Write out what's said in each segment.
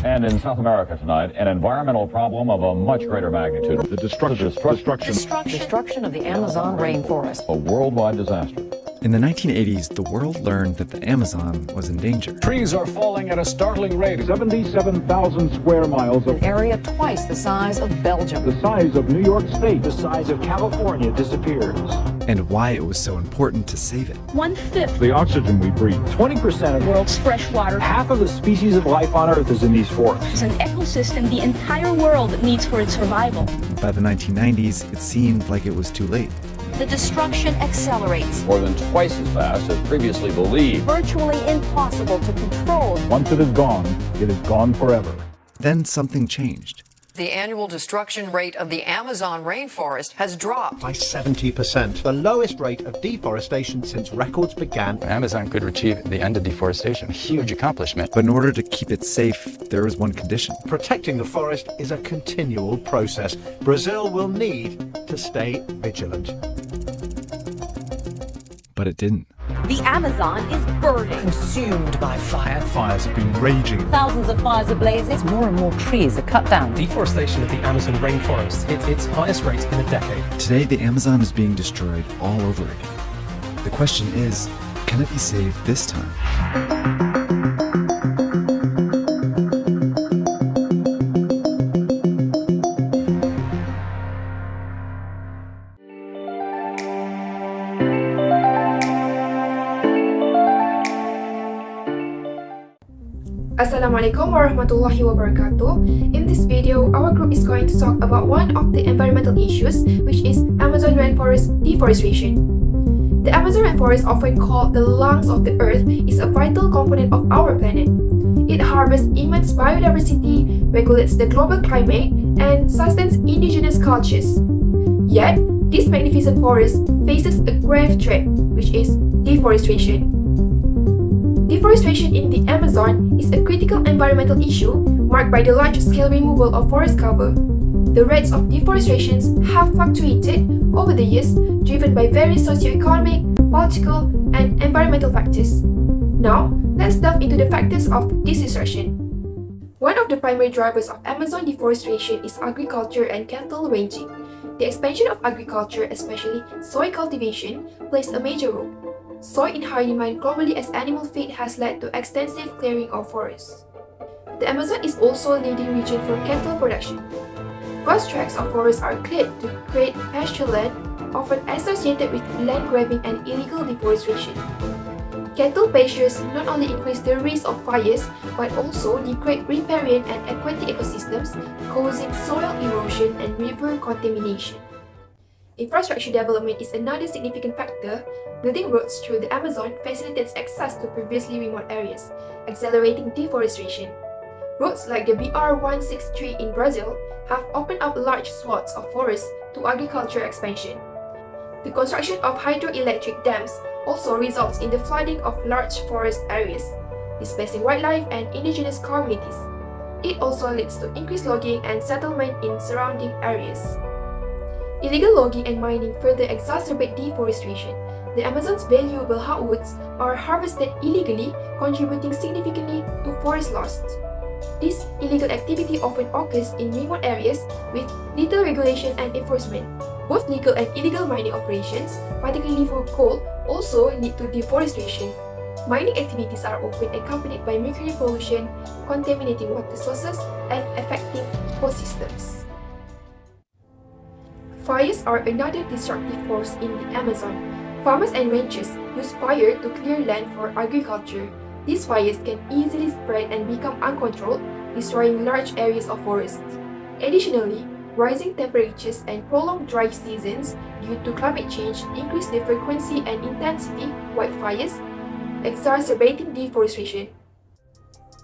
And in South America tonight, an environmental problem of a much greater magnitude. The destruction of the Amazon rainforest. A worldwide disaster. In the 1980s, the world learned that the Amazon was in danger. Trees are falling at a startling rate. 77,000 square miles of an area twice the size of Belgium. The size of New York State. The size of California disappears. And why it was so important to save it. 1/5. The oxygen we breathe. 20% of the world's fresh water. Half of the species of life on Earth is in these forests. It's an ecosystem the entire world needs for its survival. By the 1990s, it seemed like it was too late. The destruction accelerates. More than twice as fast as previously believed. Virtually impossible to control. Once it is gone forever. Then something changed. The annual destruction rate of the Amazon rainforest has dropped by 70%, the lowest rate of deforestation since records began. Amazon could achieve the end of deforestation, a huge accomplishment. But in order to keep it safe, there was one condition. Protecting the forest is a continual process. Brazil will need to stay vigilant. But it didn't. The Amazon is burning. Consumed by fire. Fires have been raging. Thousands of fires ablaze. More and more trees are cut down. Deforestation of the Amazon rainforest hit its highest rate in a decade. Today, the Amazon is being destroyed all over again. The question is, can it be saved this time? Assalamualaikum warahmatullahi wabarakatuh. In this video, our group is going to talk about one of the environmental issues, which is Amazon rainforest deforestation. The Amazon rainforest, often called the lungs of the earth, is a vital component of our planet. It harvests immense biodiversity, regulates the global climate, and sustains indigenous cultures. Yet, this magnificent forest faces a grave threat, which is deforestation. Deforestation in the Amazon is a critical environmental issue marked by the large-scale removal of forest cover. The rates of deforestation have fluctuated over the years, driven by various socio-economic, political, and environmental factors. Now, let's delve into the factors of this destruction. One of the primary drivers of Amazon deforestation is agriculture and cattle ranching. The expansion of agriculture, especially soy cultivation, plays a major role. Soy in high demand globally as animal feed has led to extensive clearing of forests. The Amazon is also a leading region for cattle production. Vast tracts of forest are cleared to create pasture land, often associated with land grabbing and illegal deforestation. Cattle pastures not only increase the risk of fires, but also degrade riparian and aquatic ecosystems, causing soil erosion and river contamination. Infrastructure development is another significant factor. Building roads through the Amazon facilitates access to previously remote areas, accelerating deforestation. Roads like the BR-163 in Brazil have opened up large swaths of forest to agriculture expansion. The construction of hydroelectric dams also results in the flooding of large forest areas, displacing wildlife and indigenous communities. It also leads to increased logging and settlement in surrounding areas. Illegal logging and mining further exacerbate deforestation. The Amazon's valuable hardwoods are harvested illegally, contributing significantly to forest loss. This illegal activity often occurs in remote areas with little regulation and enforcement. Both legal and illegal mining operations, particularly for coal, also lead to deforestation. Mining activities are often accompanied by mercury pollution, contaminating water sources, and affecting ecosystems. Fires are another destructive force in the Amazon. Farmers and ranchers use fire to clear land for agriculture. These fires can easily spread and become uncontrolled, destroying large areas of forest. Additionally, rising temperatures and prolonged dry seasons due to climate change increase the frequency and intensity of wildfires, exacerbating deforestation.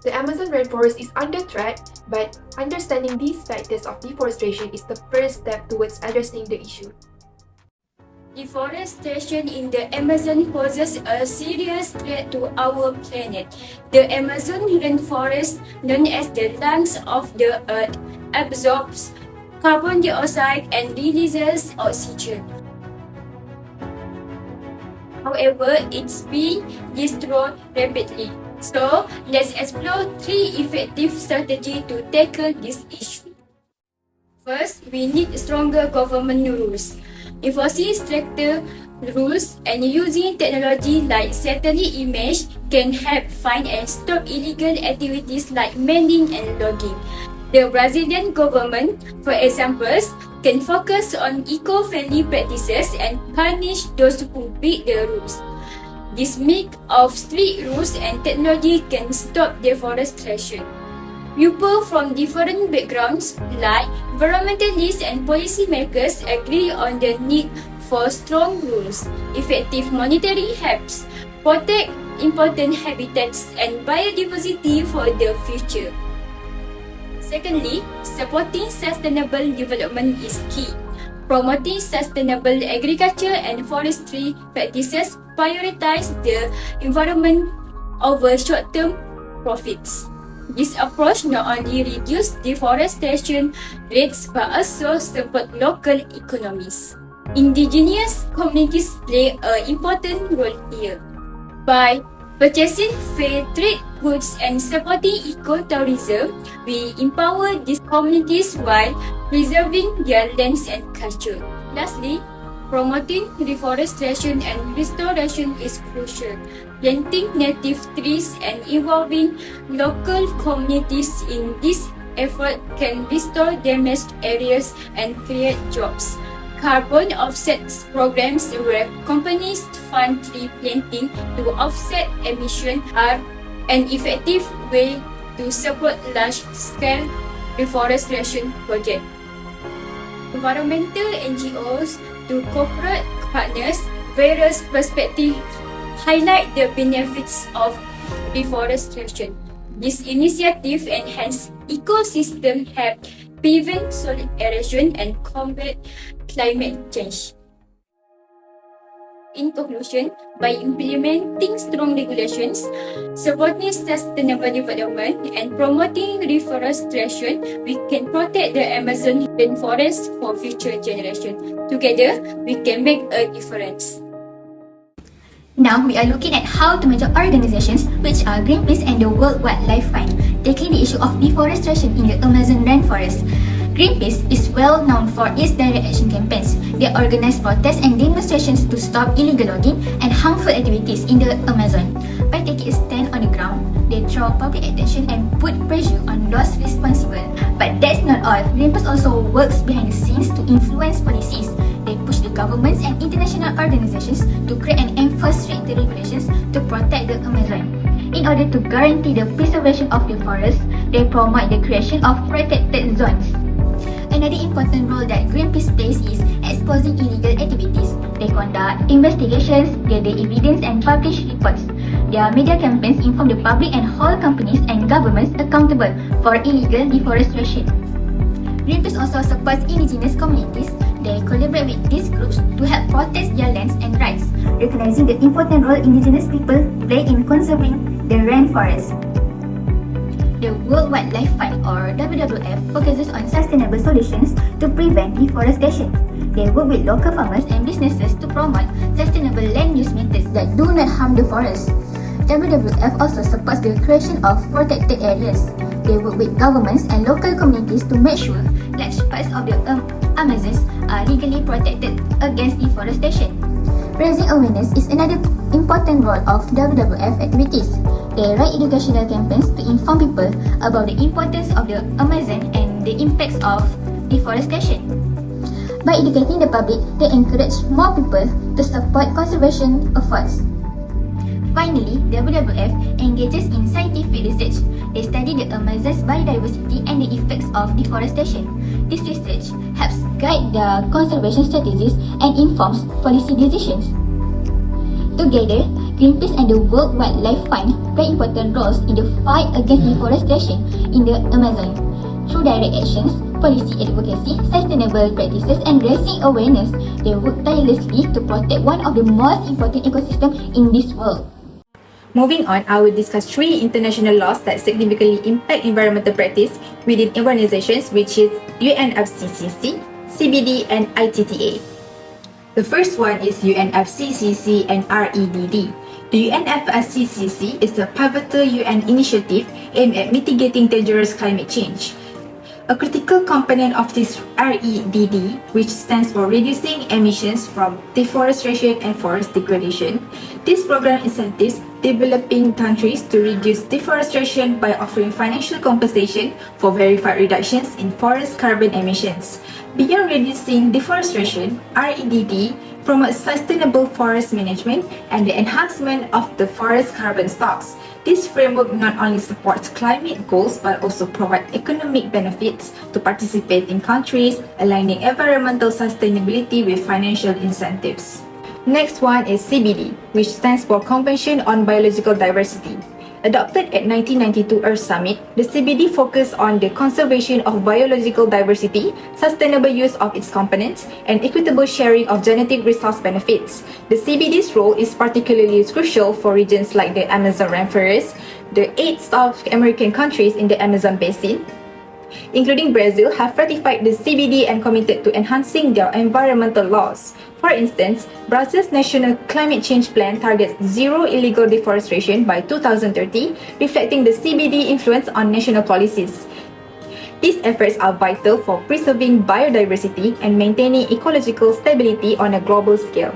The Amazon rainforest is under threat, but understanding these factors of deforestation is the first step towards addressing the issue. Deforestation in the Amazon poses a serious threat to our planet. The Amazon rainforest, known as the lungs of the earth, absorbs carbon dioxide and releases oxygen. However, it's being destroyed rapidly. So, let's explore 3 effective strategies to tackle this issue. First, we need stronger government rules. Enforcing stricter rules and using technology like satellite image can help find and stop illegal activities like mining and logging. The Brazilian government, for example, can focus on eco-friendly practices and punish those who break the rules. This mix of strict rules and technology can stop deforestation. People from different backgrounds, like environmentalists and policymakers, agree on the need for strong rules. Effective monitoring helps protect important habitats and biodiversity for the future. Secondly, supporting sustainable development is key. Promoting sustainable agriculture and forestry practices prioritize the environment over short-term profits. This approach not only reduces deforestation rates but also supports local economies. Indigenous communities play an important role here. By purchasing fair trade goods and supporting eco-tourism, we empower these communities while preserving their lands and culture. Lastly, promoting reforestation and restoration is crucial. Planting native trees and involving local communities in this effort can restore damaged areas and create jobs. Carbon offsets programs where companies fund tree planting to offset emissions are an effective way to support large-scale reforestation projects. Environmental NGOs to corporate partners, various perspectives highlight the benefits of deforestation. This initiative enhances ecosystem help prevent soil erosion and combat climate change. In conclusion, by implementing strong regulations, supporting sustainable development, and promoting reforestation, we can protect the Amazon rainforest for future generations. Together, we can make a difference. Now, we are looking at how to measure organizations which are Greenpeace and the World Wildlife Fund tackling the issue of deforestation in the Amazon rainforest. Greenpeace is well known for its direct action campaigns. They organize protests and demonstrations to stop illegal logging and harmful activities in the Amazon. By taking a stand on the ground, they draw public attention and put pressure on those responsible. But that's not all. Greenpeace also works behind the scenes to influence policies. They push the governments and international organizations to create and enforce stricter regulations to protect the Amazon. In order to guarantee the preservation of the forest, they promote the creation of protected zones. Another important role that Greenpeace plays is exposing illegal activities. They conduct investigations, gather evidence and publish reports. Their media campaigns inform the public and hold companies and governments accountable for illegal deforestation. Greenpeace also supports indigenous communities. They collaborate with these groups to help protect their lands and rights, recognizing the important role indigenous people play in conserving the rainforest. The World Wildlife Fund or WWF focuses on sustainable solutions to prevent deforestation. They work with local farmers and businesses to promote sustainable land use methods that do not harm the forest. WWF also supports the creation of protected areas. They work with governments and local communities to make sure large parts of the Amazons are legally protected against deforestation. Raising awareness is another important role of WWF activities. They run educational campaigns to inform people about the importance of the Amazon and the impacts of deforestation. By educating the public, they encourage more people to support conservation efforts. Finally, WWF engages in scientific research. They study the Amazon's biodiversity and the effects of deforestation. This research helps guide their conservation strategies and informs policy decisions. Together, Greenpeace and the World Wildlife Fund play important roles in the fight against deforestation in the Amazon. Through direct actions, policy advocacy, sustainable practices, and raising awareness, they work tirelessly to protect one of the most important ecosystems in this world. Moving on, I will discuss 3 international laws that significantly impact environmental practice within organizations, which is UNFCCC, CBD, and ITTA. The first one is UNFCCC and REDD. The UNFCCC is a pivotal UN initiative aimed at mitigating dangerous climate change. A critical component of this REDD, which stands for Reducing Emissions from Deforestation and Forest Degradation, this program incentives developing countries to reduce deforestation by offering financial compensation for verified reductions in forest carbon emissions. Beyond reducing deforestation, REDD promotes sustainable forest management and the enhancement of the forest carbon stocks. This framework not only supports climate goals but also provides economic benefits to participating countries, aligning environmental sustainability with financial incentives. Next one is CBD, which stands for Convention on Biological Diversity. Adopted at 1992 Earth Summit, the CBD focused on the conservation of biological diversity, sustainable use of its components, and equitable sharing of genetic resource benefits. The CBD's role is particularly crucial for regions like the Amazon rainforest, the 8 South American countries in the Amazon basin, including Brazil, have ratified the CBD and committed to enhancing their environmental laws. For instance, Brazil's National Climate Change Plan targets zero illegal deforestation by 2030, reflecting the CBD influence on national policies. These efforts are vital for preserving biodiversity and maintaining ecological stability on a global scale.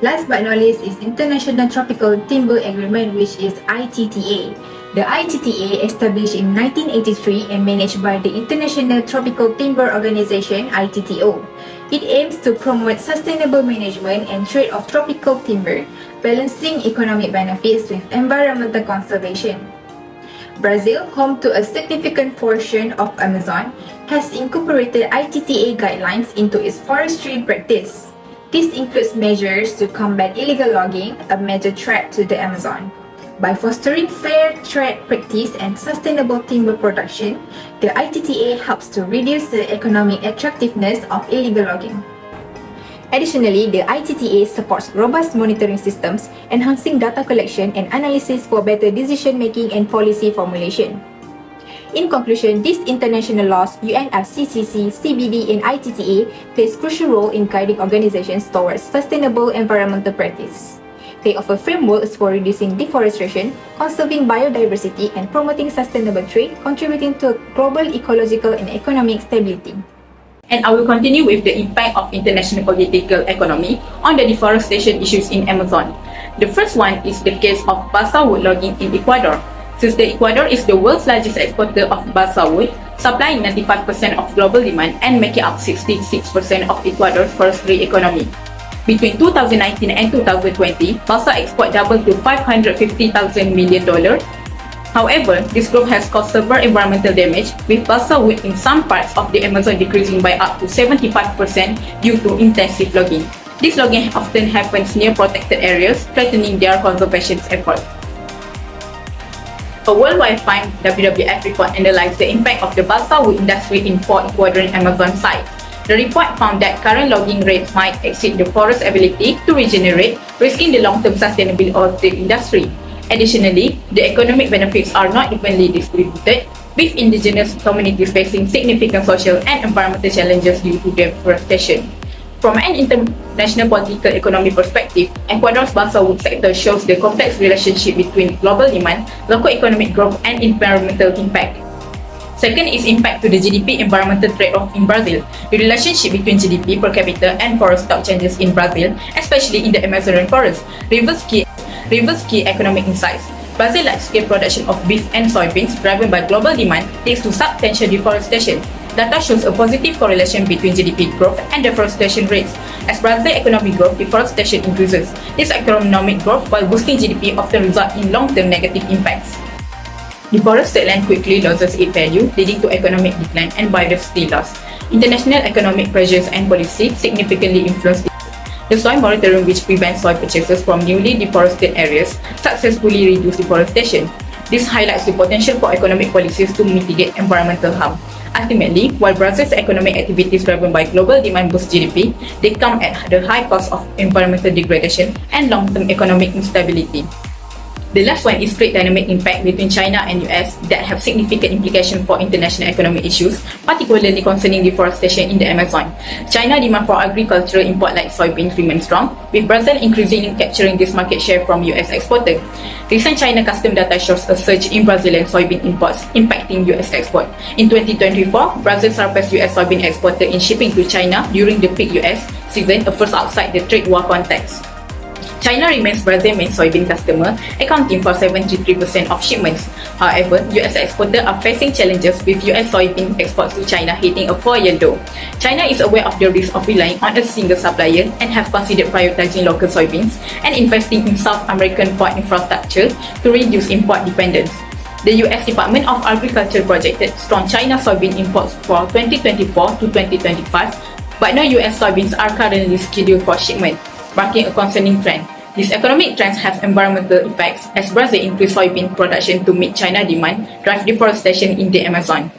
Last but not least is International Tropical Timber Agreement, which is ITTA. The ITTA, established in 1983 and managed by the International Tropical Timber Organization (ITTO). It aims to promote sustainable management and trade of tropical timber, balancing economic benefits with environmental conservation. Brazil, home to a significant portion of Amazon, has incorporated ITTA guidelines into its forestry practice. This includes measures to combat illegal logging, a major threat to the Amazon. By fostering fair trade practice and sustainable timber production, the ITTA helps to reduce the economic attractiveness of illegal logging. Additionally, the ITTA supports robust monitoring systems, enhancing data collection and analysis for better decision-making and policy formulation. In conclusion, these international laws, UNFCCC, CBD, and ITTA, plays crucial role in guiding organizations towards sustainable environmental practice. They offer frameworks for reducing deforestation, conserving biodiversity, and promoting sustainable trade, contributing to global ecological and economic stability. And I will continue with the impact of international political economy on the deforestation issues in Amazon. The first one is the case of balsa wood logging in Ecuador. Since the Ecuador is the world's largest exporter of balsa wood, supplying 95% of global demand and making up 66% of Ecuador's forestry economy. Between 2019 and 2020, balsa export doubled to $550,000 million. However, this growth has caused severe environmental damage, with balsa wood in some parts of the Amazon decreasing by up to 75% due to intensive logging. This logging often happens near protected areas, threatening their conservation efforts. A worldwide fund WWF report analyzed the impact of the balsa wood industry in 4 Ecuadorian Amazon sites. The report found that current logging rates might exceed the forest's ability to regenerate, risking the long-term sustainability of the industry. Additionally, the economic benefits are not evenly distributed, with indigenous communities facing significant social and environmental challenges due to deforestation. From an international political economy perspective, Ecuador's balsa wood sector shows the complex relationship between global demand, local economic growth, and environmental impact. Second is impact to the GDP environmental trade-off in Brazil. The relationship between GDP per capita and forest stock changes in Brazil, especially in the Amazon rainforest, reveals key economic insights. Brazil's large-scale production of beef and soybeans, driven by global demand, leads to substantial deforestation. Data shows a positive correlation between GDP growth and deforestation rates. As Brazil's economic growth, deforestation increases. This economic growth, while boosting GDP, often results in long-term negative impacts. Deforested land quickly loses its value, leading to economic decline and biodiversity loss. International economic pressures and policy significantly influence this. The soil moratorium, which prevents soil purchases from newly deforested areas, successfully reduced deforestation. This highlights the potential for economic policies to mitigate environmental harm. Ultimately, while Brazil's economic activities driven by global demand boost GDP, they come at the high cost of environmental degradation and long-term economic instability. The last one is trade dynamic impact between China and US that have significant implications for international economic issues, particularly concerning deforestation in the Amazon. China demand for agricultural import like soybeans remains strong, with Brazil increasingly capturing this market share from US exporters. Recent China custom data shows a surge in Brazilian soybean imports, impacting US export. In 2024, Brazil surpassed US soybean exporter in shipping to China during the peak US season, a first outside the trade war context. China remains Brazil's main soybean customer, accounting for 73% of shipments. However, US exporters are facing challenges with US soybean exports to China hitting a 4-year low. China is aware of the risk of relying on a single supplier and have considered prioritizing local soybeans and investing in South American port infrastructure to reduce import dependence. The US Department of Agriculture projected strong China soybean imports for 2024 to 2025, but no US soybeans are currently scheduled for shipment, marking a concerning trend. These economic trends have environmental effects as Brazil increased soybean production to meet China demand, drive deforestation in the Amazon.